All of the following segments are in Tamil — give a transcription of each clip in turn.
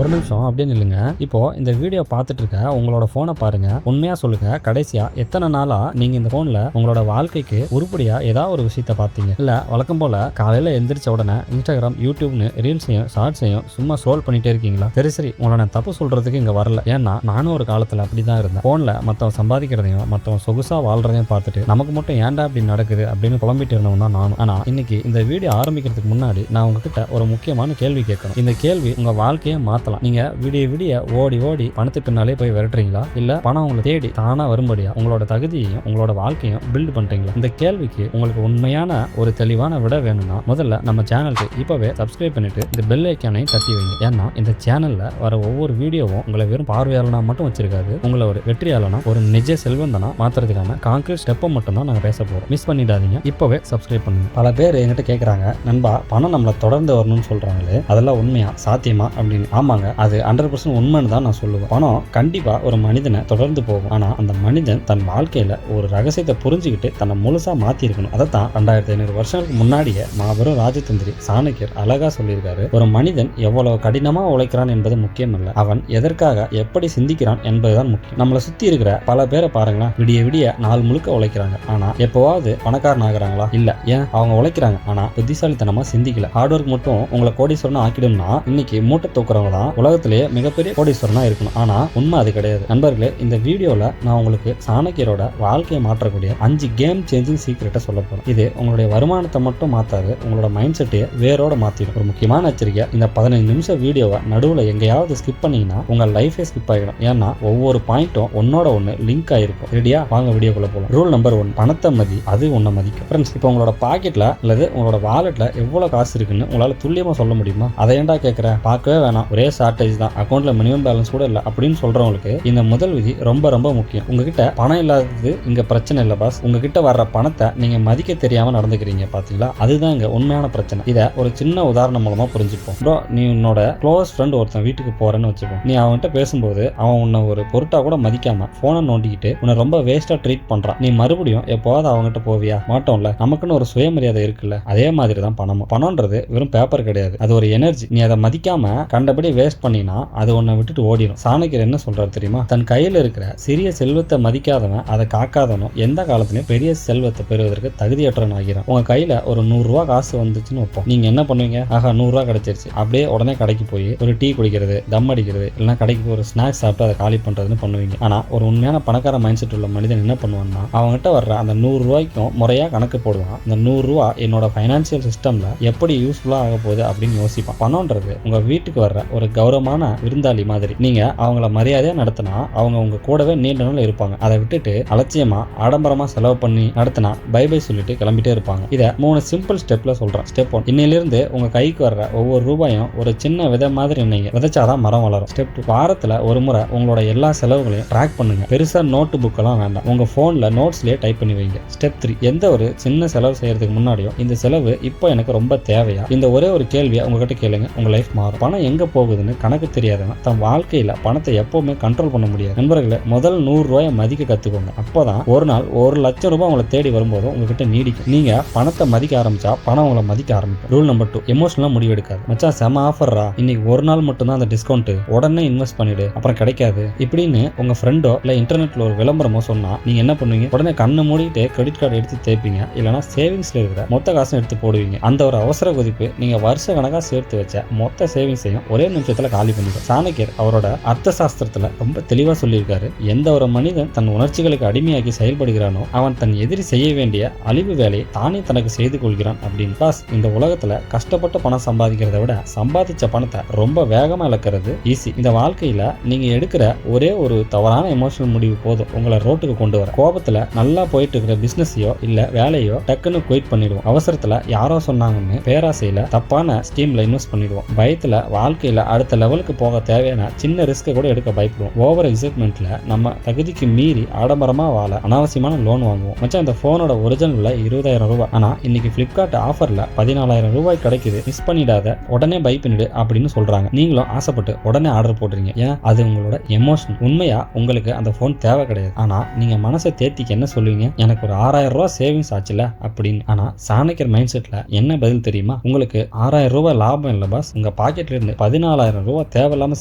ஒரு நிமிஷம் அப்படின்னு இல்லைங்க. இப்போ இந்த வீடியோ பார்த்துட்டு இருக்க உங்களோட போனை பாருங்க. உண்மையா சொல்லுங்க, கடைசியா எத்தனை நாளா நீங்க இந்த போன்ல உங்களோட வாழ்க்கைக்கு உருப்படியா ஏதாவது ஒரு விஷயத்த பார்த்தீங்க? இல்ல வழக்கம் போல காலையில எந்திரிச்ச உடனே இன்ஸ்டாகிராம், யூடியூப்னு ரீல்ஸையும் ஷார்ட்ஸையும் சும்மா ஸ்க்ரோல் பண்ணிட்டே இருக்கீங்களா? சரி உங்களை நான் தப்பு சொல்றதுக்கு இங்க வரல. ஏன்னா நானும் ஒரு காலத்துல அப்படிதான் இருந்தேன். போன்ல மத்தவன் சம்பாதிக்கிறதையும் மத்தவன் சொகுசா வாழ்றதையும் பார்த்துட்டு நமக்கு மட்டும் ஏன்டா அப்படி நடக்குது அப்படின்னு புலம்பிட்டு இருந்தவன் தான் நானும். ஆனா இன்னைக்கு இந்த வீடியோ ஆரம்பிக்கிறதுக்கு முன்னாடி நான் உங்ககிட்ட ஒரு முக்கியமான கேள்வி கேட்கணும். இந்த கேள்வி உங்க வாழ்க்கையை மாத்தலாம். நீங்க விடிய ஓடி பணத்து பின்னாலே போய் விரட்டுறீங்களா? இல்ல பணம் உங்களை தேடி தானா வரும்படியா உங்களோட தகுதியையும் உங்களோட வாழ்க்கையும் பில்ட் பண்றீங்களா? இந்த கேள்விக்கு உங்களுக்கு உண்மையான ஒரு தெளிவான விட வேணும்னா முதல்ல நம்ம சேனலுக்கு இப்பவே சப்ஸ்கிரைப் பண்ணிட்டு இந்த பெல் ஐக்கானையும் தட்டி வைங்க. ஏன்னா இந்த சேனல்ல வர ஒவ்வொரு வீடியோவும் உங்களை வெறும் பார்வையாளனா மட்டும் வச்சிருக்காது, உங்களை ஒரு வெற்றியாளனா, ஒரு நிஜ செல்வந்தனா மாத்துறதுக்கான கான்கிரீட் ஸ்டெப்பை மட்டும் தான் நாங்க பேச போறோம். மிஸ் பண்ணிடாதீங்க, இப்பவே சப்ஸ்கிரைப் பண்ணுங்க. பல பேர் என்கிட்ட கேட்கறாங்க, நண்பா பணம் நம்மளை தொடர்ந்து வரணும்னு சொல்றாங்களே, அதெல்லாம் உண்மையா, சாத்தியமா அப்படின்னு. ஆமாங்க, அது 100% உண்மைன்னு தான் நான் சொல்லுவேன். பணம் கண்டிப்பா ஒரு மனிதனை தொடர்ந்து போகும். ஆனா அந்த மனிதன் தன் வாழ்க்கையில ஒரு ரகசியத்தை புரிஞ்சுக்கிட்டு தன்னை முழுசா மாத்தி இருக்கணும். அதைத்தான் 2500 வருஷங்களுக்கு முன்னாடியே மாபெரும் ராஜதந்திரி சாணக்கியர் அழகா சொல்லியிருக்காரு. ஒரு மனிதன் எவ்வளவு கடினமா உழைக்கிறான் என்பது முக்கியம் அல்ல, அவன் எதற்காக எப்படி சிந்திக்கிறான் என்பதுதான் முக்கியம். நம்மளை சுத்தி இருக்கிற பல பேரை பாருங்களேன், விடிய நாள் முழுக்க உழைக்கிறாங்க. ஆனா எப்பவாவது பணக்காரன் ஆகுறாங்களா? இல்ல. ஏன்? அவங்க உழைக்கிறாங்க, ஆனா புத்திசாலித்தனமா சிந்திக்கல. ஹார்ட் ஒர்க் மட்டும் உங்களை கோடீஸ்வரனா ஆக்கிடும்னா இன்னைக்கு மூட்டை தூக்குறவங்க தான் உலகத்திலேயே மிகப்பெரிய கோடீஸ்வரனா இருக்கணும். ஆனா உண்மை அது கிடையாது. நண்பர்களே, இந்த வீடியோல நான் உங்களுக்கு சாணக்கியரோட வாழ்க்கையை மாற்றக்கூடிய 5 கேம் சேஞ்சிங் சீக்ரெட்டை சொல்ல போறேன். இது உங்களுடைய வருமானத்தை மட்டும் மாத்தாது, உங்களோட மைண்ட் செட்டையே வேரோட மாத்திடும். ஒரு முக்கியமான எச்சரிக்கை, இந்த 15 நிமிஷம் வீடியோவை நடுவுல எங்கேயாவது ஸ்கிப் பண்ணீங்கன்னா உங்க லைஃபே ஸ்கிப் ஆகிடும். ஏன்னா ஒவ்வொரு பாயிண்ட்டும் ஒன்னோட ஒண்ணு லிங்க் ஆயிருக்கும். ரெடியா? வாங்க வீடியோக்குள்ள போலாம். ரூல் நம்பர் 1, பணத்தை மதி, அது உன்னை மதிக்கும். ஃப்ரெண்ட்ஸ், இப்போ உங்களோட பாக்கெட்ல அல்லது உங்களோட வாலெட்ல எவ்வளவு காசு இருக்குன்னு உங்களால துல்லியமா சொல்ல முடியுமா? அதை ஏன்டா கேட்கற, பார்க்கவே வேணாம், ஒரே ஷார்டேஜ் தான், அக்கௌண்ட்ல மினிமம் பேலன்ஸ் கூட இல்ல அப்படின்னு சொல்றவங்களுக்கு இந்த முதல் விதி ரொம்ப முக்கியம். உங்ககிட்ட பணம் இல்லாதது இங்க பிரச்சனை இல்ல பாஸ், உங்ககிட்ட வர்ற பணத்தை நீங்க மதிக்க தெரியாம நடந்துக்கிறீங்க பாத்தீங்களா? அதுதான் இங்க உண்மையான பிரச்சனை. இத ஒரு சின்ன உதாரணம் மூலமா புரிஞ்சுப்போம். ப்ரோ, நீ உன்னோட க்ளோஸ் ஃப்ரெண்ட் ஒருத்தன் வீட்டுக்கு போறேன்னு வச்சுப்போம். நீ அவன்கிட்ட பேசும்போது அவன் உன்னை ஒரு பொருட்டா கூட மதிக்காம போனை நோண்டிக்கிட்டு உன்னை ரொம்ப வேஸ்டா ட்ரீட் பண்றான். நீ மறுபடியும் எப்போவாது அவங்ககிட்ட போவியா? மாட்டோம்ல. நமக்குன்னு ஒரு சுயமரியாதை இருக்குல்ல. அதே மாதிரி தான் பணமும். பணம்ன்றது வெறும் பேப்பர் கிடையாது, அது ஒரு எனர்ஜி. நீ அதை மதிக்காம கண்டபடி வேஸ்ட் பண்ணினா அது உன்னை விட்டுட்டு ஓடிடும். சாணக்கியர் என்ன சொல்றாரு தெரியுமா? தன் கையில இருக்கிற சிறிய செல்வத்தை மதிக்காதவன், அதை காக்காதவனும் எந்த காலத்திலயும் பெரிய செல்வத்தை பெறுவதற்கு தகுதியற்றவன் ஆகிறான். உங்க கையில ஒரு 100 ரூபா காசு வந்துச்சுன்னு வைப்போம். நீங்க என்ன பண்ணுவீங்க? ஆகா 100 ரூபா கிடைச்சிருச்சு, அப்படியே உடனே கடைக்கு போய் ஒரு டீ குடிக்கிறது, தம் அடிக்கிறது, இல்லைன்னா கடைக்கு ஒரு ஸ்நாக்ஸ் சாப்பிட்டு அதை காலி பண்றதுன்னு பண்ணுவீங்க. ஆனா ஒரு உண்மையான பணக்கார மைண்ட் செட் உள்ள மனிதன் என்ன பண்ணுவான்னா, அவங்ககிட்ட வர்ற அந்த 100 ரூபாய்க்கும் முறையா கணக்கு போடுவான். இந்த 100 ரூபா என்னோட பைனான்சியல் சிஸ்டம்ல எப்படி யூஸ்ஃபுல்லா ஆக போகுது அப்படின்னு யோசிப்பான். பணம்ன்றது உங்க வீட்டுக்கு வர்ற ஒரு கௌரவமான விருந்தாளி மாதிரி. நீங்க அவங்கள மரியாதையா நடத்தினா அவங்க உங்க கூடவே நீண்ட நாள் இருப்பாங்க. அதை விட்டுட்டு அலட்சியமா ஆடம்பரமா செலவு பண்ணி நடத்தினா பை சொல்லிட்டு கிளம்பிட்டே இருப்பாங்க. இதை 3 சிம்பிள் ஸ்டெப்ல சொல்றேன். ஸ்டெப் 1, இன்னையிலிருந்து உங்க கைக்கு வர்ற ஒவ்வொரு ரூபாயும் ஒரு சின்ன விதை மாதிரி நீங்க விதைச்சாதான் மரம் வளரும். ஸ்டெப் 2, வாரத்துல ஒரு முறை உங்களோட எல்லா செலவுகளையும் ட்ராக் பண்ணுங்க. பெருசா நோட்டு புக் எல்லாம் வேண்டாம், உங்க போன்ல நோட்ஸ்லயே டைப் பண்ணி வைங்க. ஸ்டெப் 3, எந்த ஒரு சின்ன செலவு செய்யறதுக்கு முன்னாடியும் இந்த செலவு இப்போ எனக்கு ரொம்ப தேவையா, இந்த ஒரே ஒரு கேள்வியை உங்ககிட்ட கேளுங்க, உங்க லைஃப் மாறும். பணம் எங்க போகுதுன்னு கணக்கு தெரியாதவன் தன் வாழ்க்கையில பணத்தை எப்பவுமே கண்ட்ரோல் பண்ண முடியாது. நண்பர்களே, முதல் 100 ரூபாயை மதிக்க கத்துக்கோங்க. அப்போதான் ஒரு நாள் 1 லட்சம் ரூபாய் உங்களை தேடி வரும்போதும் உங்ககிட்ட நீடிக்கும். நீங்க பணத்தை மதிக்க ஆரம்பிச்சா பணம் உங்களை மதிக்க ஆரம்பிக்கும். ரூல் நம்பர் 2, எமோஷனலா முடிவு எடுக்காது. மச்சான் செம ஆஃபர்ரா, இன்னைக்கு ஒரு நாள் மட்டும் தான் அந்த டிஸ்கவுண்ட், உடனே இன்வெஸ்ட் பண்ணிடு, அப்புறம் கிடைக்காது இப்படின்னு உங்க ஃப்ரெண்டோ இல்ல இன்டர்நெட்ல ஒரு விளம்பரமோ சொன்னா நீங்க என்ன பண்ணுவீங்க? உடனே கண்ணை மூடிட்டு கிரெடிட் கார்டு எடுத்து தேய்ப்பீங்க, இல்லைன்னா சேவிங்ஸ்ல இருக்கிற மொத்த காசும் எடுத்து போடுவீங்க. அந்த ஒரு அவசர கொதிப்பு நீங்க வருஷ கணக்கா சேர்த்து வச்ச மொத்த சேவிங்ஸையும் ஒரே நிமிஷத்துல காலி பண்ணிடும். சாணக்கியர் அவரோட அர்த்த சாஸ்திரத்துல ரொம்ப தெளிவா சொல்லியிருக்காரு, எந்த ஒரு மனிதன் தன் உணர்ச்சிகளுக்கு அடிமையாகி செயல்படுகிறானோ அவன் தன் எதிரி செய்ய வேண்டிய அழிவு வேலையை தானே தனக்கு செய்து கொள்கிறான் அப்படின்னு. பாஸ், இந்த உலகத்துல கஷ்டப்பட்டு பணம் சம்பாதிக்கிறத விட சம்பாதிச்ச பணத்தை ரொம்ப வேகமா இழக்கிறது ஈஸி. இந்த வாழ்க்கையில நீங்க எடுக்கிற ஒரே ஒரு தவறான எமோஷனல் முடிவு போதும் உங்களை ரோட்டுக்கு கொண்டு வர. கோபத்துல நல்லா போயிட்டு இருக்கிற பிசினஸையோ இல்ல வேலையோ டக்குன்னு குயிட் பண்ணிடுவோம். அவசரத்துல யாரோ சொன்னாங்கன்னு பேராசையில தப்பான ஸ்கீம்ல இன்வெஸ்ட் பண்ணிடுவோம். பயத்துல வாழ்க்கையில அடுத்த லெவலுக்கு போக தேவையான சின்ன ரிஸ்க் கூட எடுக்க பயப்படுவோம். ஓவர் எக்ஸைட்மெண்ட்ல நம்ம தகுதிக்கு மீறி ஆடம்பரமா வாழ அனாவசியமான லோன் வாங்குவோம். மச்சான், இந்த போனோட ஒரிஜினல் விலை 20,000 ரூபாய், ஆனா இன்னைக்கு பிளிப்கார்ட் ஆஃபர்ல 14,000 ரூபாய் கிடைக்குது, மிஸ் பண்ணிடாத, உடனே பை பண்ணிடு அப்படின்னு சொல்றாங்க. நீங்களும் ஆசைப்பட்டு உடனே ஆர்டர் போடுறீங்க. ஏன்? அது உங்களோட எமோஷன். உண்மையா உங்களுக்கு அந்த போன் தேவை கிடையாது. ஆனா நீங்க மனசை தேத்திக்கு என்ன சொல்லுவீங்க? எனக்கு ஒரு 6,000 ரூபாய் சேவிங்ஸ் ஆச்சுல அப்படின்னு. ஆனா சாணக்கியர் மைண்ட் செட்ல என்ன பதில் தெரியுமா? உங்களுக்கு 6,000 ரூபாய் லாபம் இல்ல பாஸ், உங்க பாக்கெட்ல இருந்து 14,000 ரூபாய் தேவையில்லாம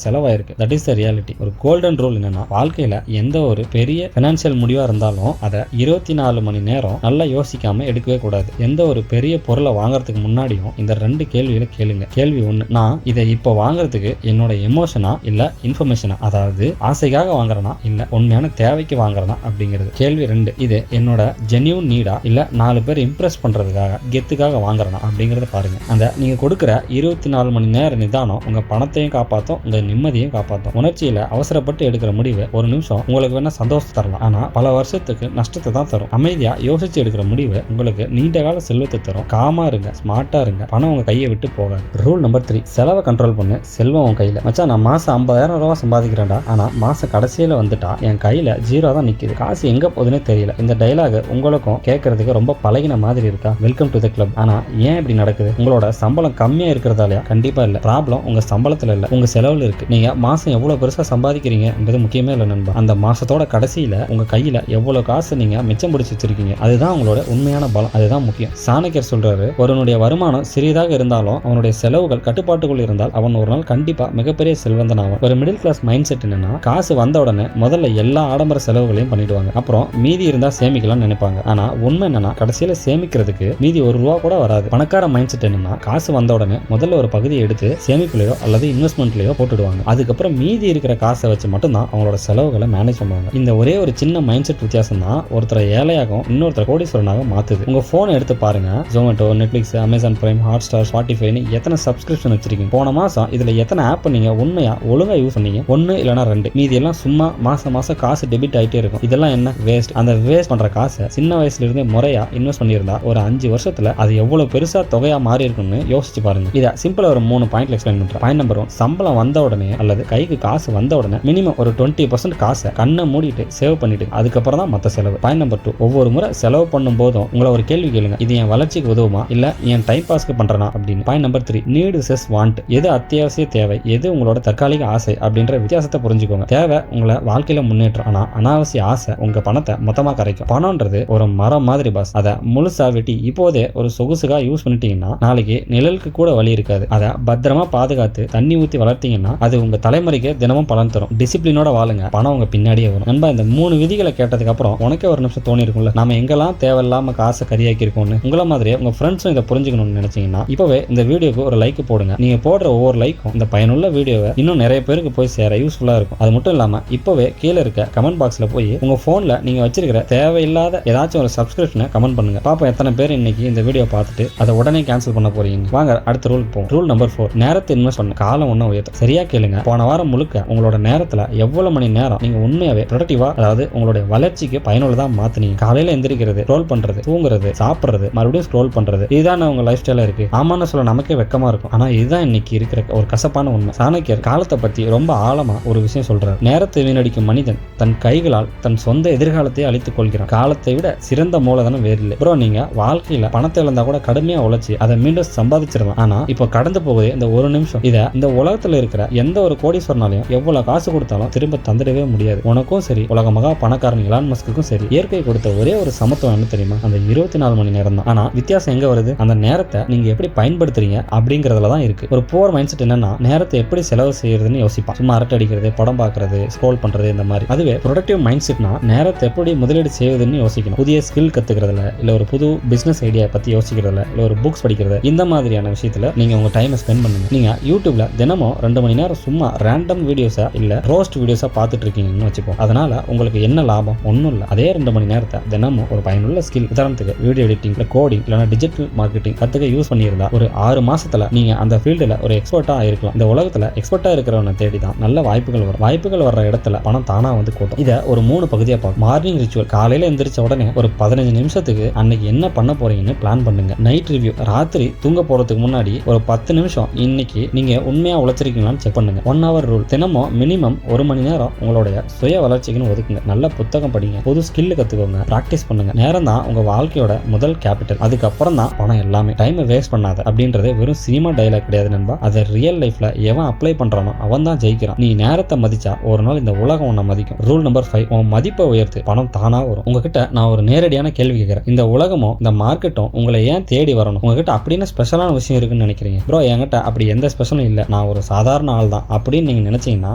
செலவாயிருக்கு. That is the reality. ஒரு கோல்டன் ரூல் என்னன்னா, வாழ்க்கையில எந்த ஒரு பெரிய பினான்சியல் முடிவா இருந்தாலும் அதை 24 மணி நேரம் நல்லா யோசிக்காம எடுக்கவே கூடாது. எந்த ஒரு பெரிய பொருளை வாங்குறதுக்கு முன்னாடியும் இந்த 2 கேள்விகளை கேளுங்க. கேள்வி 1, நான் இதை இப்போ வாங்குறதுக்கு என்னோட எமோஷனா இல்ல இன்ஃபர்மேஷனா, அதாவது ஆசைக்காக வாங்குறனா இல்ல உண்மையான தேவைக்கு வாங்குறனா அப்படிங்கிறது. கேள்வி 2, இது என்னோட ஜென்யூன் நீடா இல்ல 4 பேர் இம்ப்ரெஸ் பண்றதுக்காக கெத்துக்காக வாங்குறனா அப்படிங்கறத பாருங்க. அந்த நீங்க கொடுக்கிற 24 மணி நேர நிதானம் உங்க பணத்தையும் காப்பாற்றும், உங்க நிம்மதியும் காப்பாற்றும். உணர்ச்சியில அவசரப்பட்டு எடுக்கிற முடிவு ஒரு நிமிஷம் உங்களுக்கு வேணா சந்தோஷம் தரலாம், ஆனா பல வருஷத்துக்கு நஷ்டத்தை தான் தரும். அமைதியா யோசிச்சு எடுக்கிற முடிவு உங்களுக்கு நீண்ட கால செல்வத்தை தரும். காமா இருங்க, ஸ்மார்ட்டா இருங்க, பணம் உங்க கையை விட்டு போகாது. ரூல் நம்பர் 3, செலவை கண்ட்ரோல் பண்ணு, செல்வம் உன் கையில. மச்சான், நான் மாசம் 50,000 ரூபாய் சம்பாதிக்கிறேன்டா, ஆனா மாசம் கடைசியில வந்துட்டா என் கையில 0 தான் நிக்குது, காசு எங்க போகுதுன்னே தெரியல. இந்த டைலாக் உங்களுக்கும் கேட்கறதுக்கு ரொம்ப பழகின மாதிரி இருக்கா? Welcome to the club. ஆனா ஏன் இப்படி நடக்குது? உங்களோட சம்பளம் கம்மியா இருக்கிறதாலயா? கண்டிப்பா இல்ல. ப்ராப்ளம் உங்க சம்பளத்துல இல்ல, உங்க செலவுல இருக்கு. நீங்க மாசம் எவ்வளவு பெருசா சம்பாதிக்கிறீங்க என்பது முக்கியமே இல்ல நண்பா. அந்த மாசத்தோட கடைசியில உங்க கையில எவ்வளவு காசு நீங்க மிச்சம் பிடிச்சு வச்சிருக்கீங்க, அதுதான் உங்களோட உண்மையான பலம், அதுதான் முக்கியம். சாணக்கியர் சொல்றாரு, ஒருவனுடைய வருமானம் சிறியதாக இருந்தாலும் அவனுடைய செலவுகள் கட்டுப்பாட்டுக்குள் இருந்தால் அவன் ஒரு நாள் கண்டிப்பா மிகப்பெரிய செல்வந்தன் ஆவான். ஒரு மிடில் கிளாஸ் மைண்ட் செட் என்னன்னா, காசு வந்த உடனே முதல்ல எல்லா ஆடம்பர செலவுகளையும் பண்ணிடுவாங்க, அப்புறம் மீதி இருந்தா சேமிக்கலாம்னு நினைப்பாங்க. ஆனா உண்மை என்னன்னா, கடைசியில சேமிக்கிறதுக்கு மீதி ₹1 கூட வராது. பணக்கார மைண்ட் செட் என்னன்னா, காசு வந்த உடனே முதல்ல ஒரு பகுதியை எடுத்து சேமிப்புலையோ அல்லது இன்வெஸ்ட்மெண்ட்லயோ போட்டுடுவாங்க. அதுக்கப்புறம் மீதி இருக்கிற காசை வச்சு மட்டும்தான் அவங்களோட செலவுகளை மேனேஜ் பண்ணுவாங்க. இந்த ஒரே ஒரு சின்ன மைண்ட் செட் வித்தியாசம் தான் ஒருத்தரை ஏழையாகவும் இன்னொருத்தர் கோடீஸ்வரனாக மாத்துது. உங்க போனை எடுத்து பாருங்க, Zomato, Netflix, Amazon Prime, Hotstar, ஸ்பாட்டிஃபைன்னு எத்தனை சப்ஸ்கிரிப்ஷன் வச்சிருக்கீங்க? போன மாசம் இதுல எத்தனை ஆப் நீங்க உண்மையா ஒழுங்கா யூஸ் பண்ணீங்க? 1 இல்லனா 2. மீதி எல்லாம் சும்மா மாசம் மாசம் காசு டெபிட் ஆயிட்டே இருக்கும். இதெல்லாம் என்ன வேஸ்ட்? அந்த வேஸ்ட் பண்ற காசை சின்ன வயசுல இருந்தே முறையா இன்வெஸ்ட் பண்ணியிருந்தா ஒரு 5 வருஷத்துல அது எவ்வளவு பெருசா தொகையா மாறி இருக்கும்னு யோசிச்சு பாருங்க. இதை சிம்பிளா ஒரு 3 பாயிண்ட்ல எக்ஸ்பிளைன் பண்றேன். பாயிண்ட் நம்பர் 1, சம்பளம் வந்த உடனே அல்லது கைக்கு காசு வந்த உடனே மினிமம் ஒரு 20% காசை கண்ணை மூடிட்டு சேவ் பண்ணிட்டு அதுக்கப்புறம் தான் மத்த செலவு. பாயிண்ட் நம்பர் 2, ஒவ்வொரு முறை செலவு பண்ணும் போதும் உங்களை ஒரு கேள்வி கேளுங்க, இது என் வளர்ச்சிக்கு உதவுமா இல்ல என் டைம் பாஸ்க்கு பண்றனா அப்படின்னு. Point number 3, need versus want. எது அத்தியாவசிய தேவை, எது உங்களோட தற்காலிக ஆசை அப்படின்ற வித்தியாசத்தை புரிஞ்சுக்கோங்க. தேவை உங்களை வாழ்க்கையில முன்னேற்றம், ஆனா அனாவசிய ஆசை உங்க பணத்தை மொத்தமா கரைக்கும். பணம்ன்றது ஒரு மரம் மாதிரி பாஸ், அதை முழுசா வெட்டி இப்போதே ஒரு சொகுசுகா யூஸ் பண்ணிட்டீங்கன்னா நாளைக்கு நிழலுக்கு கூட வழி இருக்காது. அதை பத்திரமா பாதுகாத்து தண்ணி ஊத்தி வளர்த்தீங்கன்னா அது உங்க தலைமுறைக்கு தினமும் பலன் தரும். டிசிப்ளினோட வாழுங்க, பணம் உங்க பின்னாடியே வரும். நண்பா, இந்த 3 விதிகளை கேட்டதுக்கு அப்புறம் உனக்கே ஒரு நிமிஷம் தோணி இருக்கும்ல, நாம எங்கெல்லாம் தேவையில்லாம காசை கரியாக்கி இருக்கோம்னு. உங்கள மாதிரியே உங்க ஃப்ரெண்ட்ஸும் இதை புரிஞ்சுக்கணும்னு நினைச்சீங்கன்னா இப்பவே இந்த வீடியோக்கு ஒரு லைக் போடுங்க. நீங்க போடுற ஒவ்வொரு லைக்கும் இந்த பயனுள்ள வீடியோவை இன்னும் நிறைய பேருக்கு போய் சேர யூஸ்ஃபுல்லா இருக்கும். அது மட்டும் இல்லாம இப்பவே கீழே இருக்க கமெண்ட் பாக்ஸ்ல போய் உங்க போன்ல நீங்க வச்சிருக்கிற தேவையில்லாத ஏதாச்சும் ஒரு சப்ஸ்கிரிப்ஷனை கமெண்ட் பண்ணுங்க. பாப்போம் எத்தனை பேர் இன்னைக்கு இந்த வீடியோ பார்த்துட்டு அதை உடனே கேன்சல் பண்ண போறீங்க. வாங்க அடுத்த ரூல் போவோம். ரூல் நம்பர் 4, நேரத்தை இன்வெஸ்ட் பண்ண, காலம் ஒன்னும் உயர்த்தும். சரியா கேளுங்க, போன வாரம் முழுக்க உங்களோட நேரத்துல எவ்வளவு மணி நேரம் நீங்க உண்மையாவே ப்ரொடக்டிவா, அதாவது உங்களுடைய வளர்ச்சிக்கு பயனுள்ளதா மாத்தினீங்க? காலையில எந்திரிக்கிறது, ஸ்க்ரோல் பண்றது, தூங்குறது, சாப்பிடுறது, மறுபடியும் ஸ்க்ரோல் பண்றது, இதுதான் உங்க லைஃப் ஸ்டைலா இருக்கு. ஆமான்னு சொல்ல நமக்கே வெக்கமா இருக்கும், ஆனா இதுதான் இன்னைக்கு இருக்கிற ஒரு கசப்பான உண்மை. சாணக்கியர் காலத்தை பத்தி ரொம்ப ஆழமா ஒரு விஷயம் சொல்றாரு. நேரத்தை வீணடிக்கும் மனிதன் தன் கைகளால் தன் சொந்த எதிர்காலத்தை அழித்துக் கொள்கிறான். காலத்தை விட சிறந்த மூலதனம் வேறு இல்லை. ப்ரோ, நீங்க வாழ்க்கையில பணத்தை இழந்தா கூட கடுமையா உழைச்சி அதை மீண்டும் சம்பாதிச்சிடலாம். ஆனா இப்போ கடந்து போகுது இந்த ஒரு நிமிஷம். இதை இந்த உலகத்துல இருக்கிற எந்த ஒரு கோடீஸ்வரனாலையும் எவ்வளவு காசு கொடுத்தாலும் திரும்ப தந்துடவே முடியாது. உனக்கும் சரி, உலக மகா பணக்காரன் எலான் மஸ்க்குக்கும் சரி, இயற்கை கொடுத்த ஒரே ஒரு சமத்துவம் என்ன தெரியுமா? அந்த 24 மணி நேரம் தான். ஆனா வித்தியாசம் எங்க வருது? அந்த நேரத்தை நீங்க எப்படி பயன்படுத்துறீங்க அப்படிங்கறதுல தான் இருக்கு. ஒரு புவர் மைண்ட் செட் என்னன்னா, நேரத்தை எப்படி செலவு செய்யறதுன்னு யோசிப்பான். சும்மா அரட்டை அடிக்கிறது, படம் பார்க்கறது, ஸ்க்ரோல் பண்றது, இந்த மாதிரி. அதுவே ப்ரொடக்டிவ் மைண்ட் செட்னா நேரத்தை எப்படி முதலீடு செய்வதுன்னு யோசிக்கணும். புதிய ஸ்கில் கத்துக்கிறதுல, இல்ல ஒரு புது பிசினஸ் ஐடியா பத்தி யோசிக்கிறதுல, இல்ல ஒரு புக்ஸ் படிக்கிறது, இந்த மாதிரியான விஷயத்துல நீங்க உங்க டைமை ஸ்பெண்ட் பண்ணுங்க. நீங்க யூடியூப்ல தினமும் 2 மணி நேரம் சும்மா ரேண்டம் வீடியோஸா இல்ல ரோஸ்ட் வீடியோஸா பார்த்துட்டு இருக்கீங்கன்னு வச்சுப்போம். அதனால உங்களுக்கு என்ன லாபம்? ஒன்றும் இல்லை. அதே 2 மணி நேரத்தை தினமும் ஒரு பயனுள்ள ஸ்கில், உதாரணத்துக்கு வீடியோ எடிட்டிங், கோடிங், இல்லைனா டிஜிட்டல் மார்க்கெட்டிங் கத்துக்க யூஸ் பண்ணியிருந்தா ஒரு 6 மாசத்துல நீங்க அந்த ஃபீல்டுல ஒரு எக்ஸ்பர்ட்டா ஆயிருக்கலாம். இந்த உலகத்துல எக்ஸ்பர்ட்டா இருக்கிறவனை தேடி தான் நல்ல வாய்ப்புகள் வரும். வாய்ப்புகள் வர்ற இடத்துல பணம் தானா வந்து கூட்டும். இதை ஒரு 3 பகுதியா பார்க்கும். மார்னிங் ரிச்சுவல், காலையில எந்திரிச்ச உடனே ஒரு 15 நிமிஷத்துக்கு அன்னைக்கு என்ன பண்ண போறீங்கன்னு பிளான் பண்ணுங்க. நைட் ரிவ்யூ, ராத்திரி தூங்க போறதுக்கு முன்னாடி ஒரு 10 நிமிஷம் இன்னைக்கு நீங்க உண்மையா உழைச்சிருக்கீங்களான்னு செக் பண்ணுங்க. 1 hour ரூல், தினமும் மினிமம் 1 மணி நேரம் உங்களுடைய சுய வளர்ச்சிக்குன்னு ஒதுக்குங்க. நல்ல புத்தகம் படிங்க, புது ஸ்கில் கத்துக்கோங்க, பிராக்டிஸ் பண்ணுங்க. நேரம் தான் உங்க வாழ்க்கையோட முதல் கேபிட்டல், அதுக்கப்புறம் தான் பணம் எல்லாமே. டைமை வேஸ்ட் பண்ணாத அப்படின்றது வெறும் சினிமா டைலாக் கிடையாது நண்பா. அதை ரியல் லைஃப்ல எவன் அப்ளை பண்றானோ அவன் தான் ஜெயிக்கிறான். நீ நேரத்தை மதிச்சா ஒரு நாள் இந்த உலகம் உன்னை மதிக்கும். ரூல் நம்பர் 5, உன் மதிப்பை உயர்த்து, பணம் தானா வரும். உங்ககிட்ட நான் ஒரு நேரடியான கேள்வி கேட்கிறேன். இந்த உலகமும் இந்த மார்க்கெட்டும் உங்களை ஏன் தேடி வரணும்? உங்ககிட்ட அப்படின்னு ஸ்பெஷலான விஷயம் இருக்குன்னு நினைக்கிறீங்க? ப்ரோ, என்கிட்ட அப்படி எந்த ஸ்பெஷலும் இல்லை. நான் ஒரு சாதாரண ஆள் தான் அப்படின்னு நீங்க நினைச்சீங்கன்னா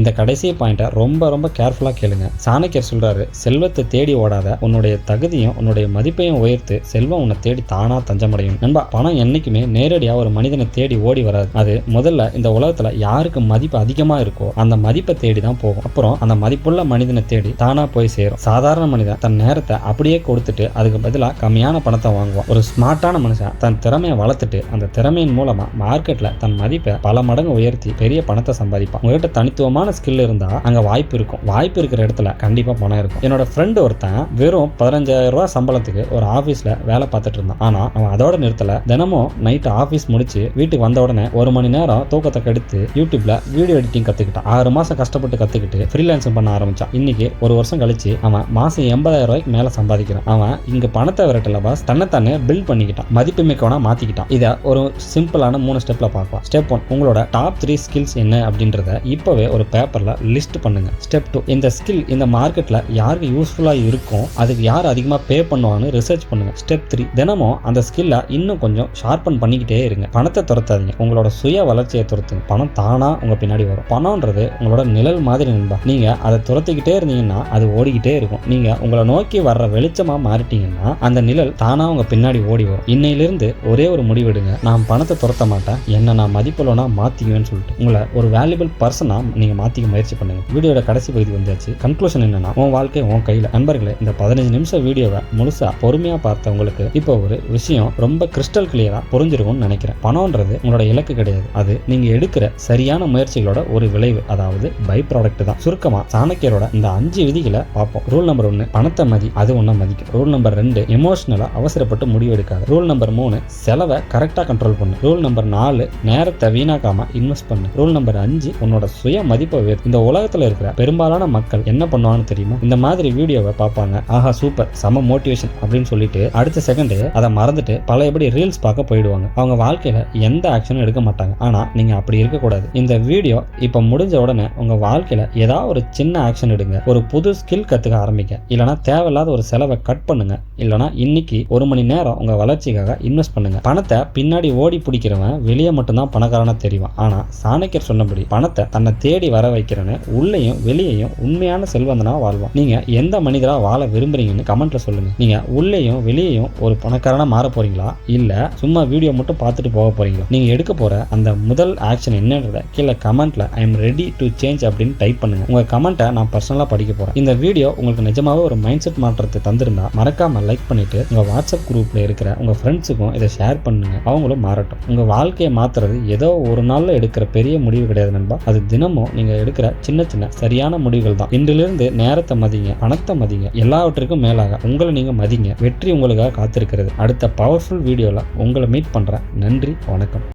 இந்த கடைசி பாயிண்ட ரொம்ப ரொம்ப கேர்ஃபுல்லா கேளுங்க. சாணக்கியர் சொல்றாரு, செல்வத்தை தேடி ஓடாத, உன்னுடைய தகுதியும் உன்னுடைய மதிப்பையும் உயர்த்து, செல்வம் உன்னை தேடி தானா தஞ்சமடையும். நண்பா, பணம் என்னைக்குமே நேரடியா ஒரு மனிதனை தேடி ஓடி வராது. அது முதல்ல இந்த உலகத்துல யாருக்கு மதிப்பு அதிகமா இருக்கோ அந்த மதிப்பை தேடி தான் போகும். அப்புறம் அந்த மதிப்புள்ள மனிதனை தேடி தானா போய் சேரும். சாதாரண மனிதன் தன் நேரத்தை அப்படியே கொடுத்துட்டு அதுக்கு பதிலாக கம்மியான பணத்தை வாங்குவான். ஒரு ஸ்மார்ட்டான மனுஷன் தன் திறமையை வளர்த்துட்டு அந்த திறமையின் மூலமா மார்க்கெட்ல தன் மதிப்பை பல மடங்கு உயர்த்தி பெரிய பணத்தை சம்பாதிப்பான். உங்ககிட்ட தனித்துவமான ஸ்கில் இருந்தா அங்க வாய்ப்பு இருக்கும். வாய்ப்பு இருக்கிற இடத்துல கண்டிப்பா பணம் இருக்கும். என்னோட ஃப்ரெண்ட் ஒருத்தன் வெறும் 15,000 ரூபாய் சம்பளத்துக்கு ஒரு ஆபீஸ்ல வேலை பார்த்துட்டு இருந்தான். ஆனா அவன் அதோட நிறுத்தல. தினமும் நைட் ஆபீஸ் முடிச்சு வீட்டுக்கு வந்த உடனே 1 மணி நேரம் தூக்கத்தை கெடுத்து யூடியூப்ல வீடியோ எடிட்டிங் கத்துக்கிட்டான். 6 மாசம் கஷ்டப்பட்டு கத்துக்கிட்டு ஃப்ரீலான்சிங் பண்ண ஆரம்பிச்சான். இன்னைக்கு 1 வருஷம் கழிச்சு அவன் மாசம் 80,000 ரூபாய்க்கு மேல சம்பாதிக்கிறான். அவன் இங்க பணத்தை விரட்டல பாஸ், தன்னைத்தானே பில்ட் பண்ணிக்கிட்டான், மதிப்பு மிக்கவனா மாத்திக்கிட்டான். இத ஒரு சிம்பிளான 3 ஸ்டெப்ல பார்க்கலாம். ஸ்டெப் 1, உங்களோட டாப் 3 ஸ்கில்ஸ் என்ன அப்படின்றத இப்பவே ஒரு பேப்பர்ல லிஸ்ட் பண்ணுங்க. ஸ்டெப் 2, இந்த ஸ்கில் இந்த மார்க்கெட்ல யாருக்கு யூஸ்ஃபுல்லா இருக்கும், அதுக்கு யார் அதிகமா பே பண்ணுவாங்கன்னு ரிசர்ச் பண்ணுங்க. ஸ்டெப் 3, தினமும் அந்த ஸ்கில்ல இன்னும் கொஞ்சம் ஷார்பன் பண்ணிக்கிட்டே இருங்க. பணத்தை துரத்தாதீங்க, உங்களோட சுய வளர்ச்சியை துரத்துங்க. பணம் தானா உங்க பின்னாடி வரும். பணம்ன்றது உங்களோட நிழல் மாதிரி நண்பா. நீங்க அதை துரத்திக்கிட்டே இருந்தீங்கன்னா அது ஓடிக்கிட்டே இருக்கும். நீங்க உங்களை நோக்கி வர்ற வெளிச்சமா மாறிட்டீங்கன்னா அந்த நிழல் தானா உங்க பின்னாடி ஓடி வரும். இன்னையிலிருந்து ஒரே ஒரு முடிவெடுங்க, நான் பணத்தை துரத்த மாட்டேன், என்ன நான் மதிப்புள்ளனா மாத்திக்குவேன்னு சொல்லிட்டு உங்களை ஒரு வேல்யூபிள் பர்சனா நீங்க மாத்திக்க முயற்சி பண்ணுங்க. வீடியோட கடைசி பகுதி வந்தாச்சு. கன்க்ளூஷன் என்னன்னா, உன் வாழ்க்கை உன் கையில. நண்பர்களே, இந்த 15 நிமிஷம் வீடியோவை முழுசா பொறுமையா பார்த்த உங்களுக்கு இப்போ ஒரு விஷயம் ரொம்ப கிறிஸ்டல் கிளியரா புரிஞ்சிருக்கும்னு நினைக்கிறேன். பணம்ன்றது உங்களோட இலக்கு கிடையாது, அது நீங்க எடுக்கிற சரியான முயற்சிகளோட ஒரு விளைவு, அதாவது பை ப்ராடக்ட் தான். சுருக்கமா சாணக்கியரோட இந்த 5 விதிகளை பார்ப்போம். ரூல் நம்பர் 1, பணத்தை மதி, அது உன்னை மதிக்கும். ரூல் நம்பர் 2, எமோஷனலா அவசரப்பட்டு முடிவு எடுக்காது. ரூல் நம்பர் 3, செலவை கரெக்டா கண்ட்ரோல் பண்ணு. ரூல் நம்பர் 4, நேரத்தை வீணாக்காம இன்வெஸ்ட் பண்ணு. ரூல் நம்பர் 5, உன்னோட சுய மதிப்பை உயர்த்து. இந்த உலகத்துல இருக்கிற பெரும்பாலான மக்கள் என்ன பண்ணுவாங்கன்னு தெரியுமா? இந்த மாதிரி வீடியோவை பார்ப்பாங்க, ஆஹா சூப்பர், சம மோட்டிவேஷன் அப்படின்னு சொல்லிட்டு அடுத்த செகண்ட் அதை மறந்துட்டு பழையபடி ரீல்ஸ் பார்க்க போயிடுவாங்க. அவங்க வாழ்க்கையில எந்த ஆக்ஷனும் எடுக்க மாட்டாங்க. ஆனா நீங்க அப்படி இருக்கக்கூடாது. இந்த வீடியோ இப்ப முடிஞ்ச உடனே உங்க வாழ்க்கையில ஏதாவது ஒரு சின்ன ஆக்ஷன் எடுங்க. ஒரு புது ஸ்கில் கத்துக்க ஆரம்பிக்க, இல்லனா தேவையில்லாத ஒரு செலவை கட் பண்ணுங்க, இல்லனா இன்னைக்கு 1 மணி நேரம் உங்க வளர்ச்சிக்காக இன்வெஸ்ட் பண்ணுங்க. பணத்தை பின்னாடி ஓடி பிடிக்கிறவன் வெளியே மட்டும்தான் பணக்காரனா தெரியும். ஆனா சாணக்கியர் சொன்னபடி பணத்தை தன்னை தேடி வர வைக்கிறவன உள்ளேயும் வெளியேயும் உண்மையான செல்வந்தனா வாழ்வான். நீங்க எந்த மனிதரா வாழ விரும்புறீங்கன்னு கமெண்ட்ல சொல்லுங்க. நீங்க உள்ளேயும் வெளியேயும் ஒரு பணக்காரனா மாற போறீங்களா, இல்ல சும்மா வீடியோ மட்டும் பார்த்துட்டு போக போறீங்களா? நீங்க எடுக்க போற அந்த முதல் ஆக்ஷன் என்னன்றத கீழே கமெண்ட்ல I am ready to change அப்படின்னு டைப் பண்ணுங்க. உங்க கமெண்ட்டை நான் பர்சனலா படிக்க போறேன். இந்த வீடியோ உங்களுக்கு நிஜமாவே ஒரு மைண்ட் செட் மாற்றத்தை தந்திருந்தா மறக்காம லைக் பண்ணிட்டு உங்க வாட்ஸ்அப் குரூப்ல இருக்கிற உங்க ஃப்ரெண்ட்ஸுக்கும் இதை ஷேர் பண்ணுங்க, அவங்களும் மாறட்டும். உங்க வாழ்க்கையை மாத்துறது ஏதோ ஒரு நாள்ல எடுக்கிற பெரிய முடிவு கிடையாது நண்பா, அது தினமும் நீங்க எடுக்கிற சின்ன சின்ன சரியான முடிவுகள் தான். இன்றிலிருந்து நேரத்தை மதிங்க, பணத்தை மதிங்க, எல்லாவற்றுக்கும் மேலாக உங்களை நீங்க மதிங்க. வெற்றி உங்களுக்காக காத்திருக்கிறது. அடுத்த பவர்ஃபுல் வீடியோல உங்களை மீட் பண்றேன். நன்றி, வணக்கம்.